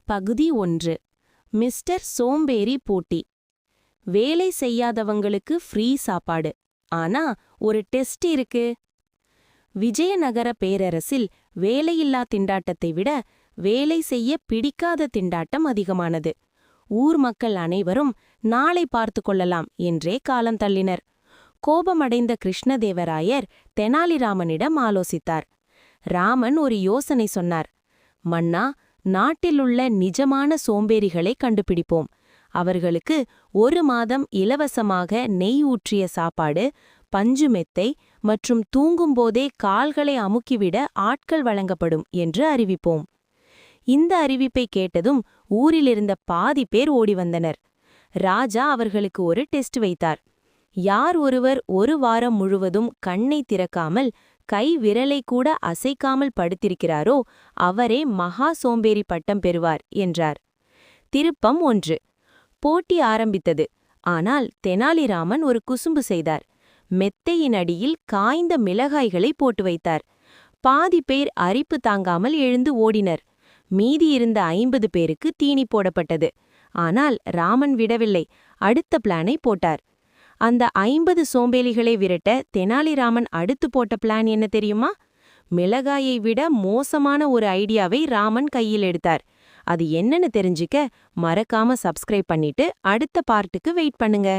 பகுதி 1. மிஸ்டர் சோம்பேறி போட்டி. வேலை செய்யாதவங்களுக்கு ஃப்ரீ சாப்பாடு. ஆனா ஒரு டெஸ்ட் இருக்கு. விஜயநகர பேரரசில் வேலையில்லா திண்டாட்டத்தை விட வேலை செய்ய பிடிக்காத திண்டாட்டம் அதிகமானது. ஊர் மக்கள் அனைவரும் நாளை பார்த்து கொள்ளலாம் என்றே காலம் தள்ளினர். கோபமடைந்த கிருஷ்ணதேவராயர் தெனாலிராமனிடம் ஆலோசித்தார். ராமன் ஒரு யோசனை சொன்னார். மன்னா, நாட்டிலுள்ள நிஜமான சோம்பேறிகளை கண்டுபிடிப்போம். அவர்களுக்கு 1 மாதம் இலவசமாக நெய் ஊற்றிய சாப்பாடு, பஞ்சு மெத்தை மற்றும் தூங்கும்போதே கால்களை அமுக்கிவிட ஆட்கள் வழங்கப்படும் என்று அறிவிப்போம். இந்த அறிவிப்பை கேட்டதும் ஊரிலிருந்த பாதி பேர் ஓடி வந்தனர். ராஜா அவர்களுக்கு ஒரு டெஸ்ட் வைத்தார். யார் ஒருவர் 1 வாரம் முழுவதும் கண்ணை திறக்காமல் கை விரலை கூட அசைக்காமல் படுத்திருக்கிறாரோ அவரே மகா சோம்பேறி பட்டம் பெறுவார் என்றார். திருப்பம் 1. போட்டி ஆரம்பித்தது. ஆனால் தெனாலிராமன் ஒரு குசும்பு செய்தார். மெத்தையின் அடியில் காய்ந்த மிளகாய்களை போட்டு வைத்தார். பாதி பேர் அரிப்பு தாங்காமல் எழுந்து ஓடினர். மீதி இருந்த 50 பேருக்கு தீனி போடப்பட்டது. ஆனால் ராமன் விடவில்லை. அடுத்த பிளானை போட்டார். அந்த 50 சோம்பேறிகளை விரட்ட தெனாலிராமன் அடுத்து போட்ட பிளான் என்ன தெரியுமா? மிளகாயை விட மோசமான ஒரு ஐடியாவை ராமன் கையில் எடுத்தார். அது என்னன்னு தெரிஞ்சுக்க மறக்காம சப்ஸ்கிரைப் பண்ணிட்டு அடுத்த பார்ட்டுக்கு வெயிட் பண்ணுங்க.